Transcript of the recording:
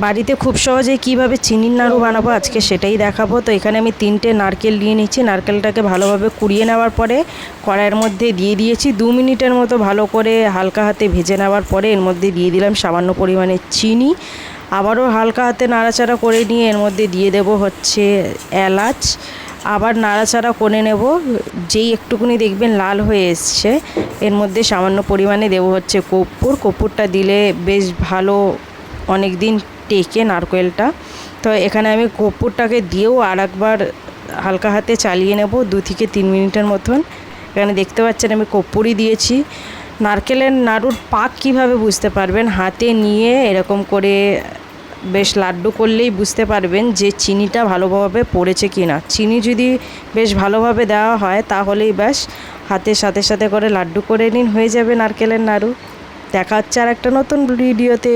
বাড়িতে খুব সহজে কিভাবে চিনির নাড়ু বানাবো আজকে সেটাই দেখাবো। তো এখানে আমি 3টে নারকেল নিয়ে নিচ্ছি। নারকেলটাকে ভালোভাবে কুড়িয়ে নেওয়ার পরে কড়াইয়ের মধ্যে দিয়ে দিয়েছি। 2 মিনিটের মতো ভালো করে হালকা হাতে ভেজে নেওয়ার পরে এর মধ্যে দিয়ে দিলাম সামান্য পরিমাণে চিনি। আবারও হালকা হাতে নাড়াচাড়া করে নিয়ে এর মধ্যে দিয়ে দেব হচ্ছে এলাচ। আবার নাড়াচাড়া করে নেব। যেই একটুকুনি দেখবেন লাল হয়ে এসছে এর মধ্যে সামান্য পরিমাণে দেব হচ্ছে কর্পূর। কর্পূরটা দিলে বেশ ভালো অনেক দিন টেকে নারকেলটা। তো এখানে আমি কর্পূরটাকে দিয়েও আর একবার হালকা হাতে চালিয়ে নেব 2 থেকে 3 মিনিটের মতন। এখানে দেখতে পাচ্ছেন আমি কর্পূরই দিয়েছি। নারকেলের নাড়ুর পাক কিভাবে বুঝতে পারবেন, হাতে নিয়ে এরকম করে বেশ লাড্ডু করলেই বুঝতে পারবেন যে চিনিটা ভালোভাবে পড়েছে কি না। চিনি যদি বেশ ভালোভাবে দেওয়া হয় তাহলেই ব্যাস হাতের সাথে সাথে করে লাড্ডু করে নিন, হয়ে যাবে নারকেলের নাড়ু। দেখা হচ্ছে আর একটা নতুন ভিডিওতে।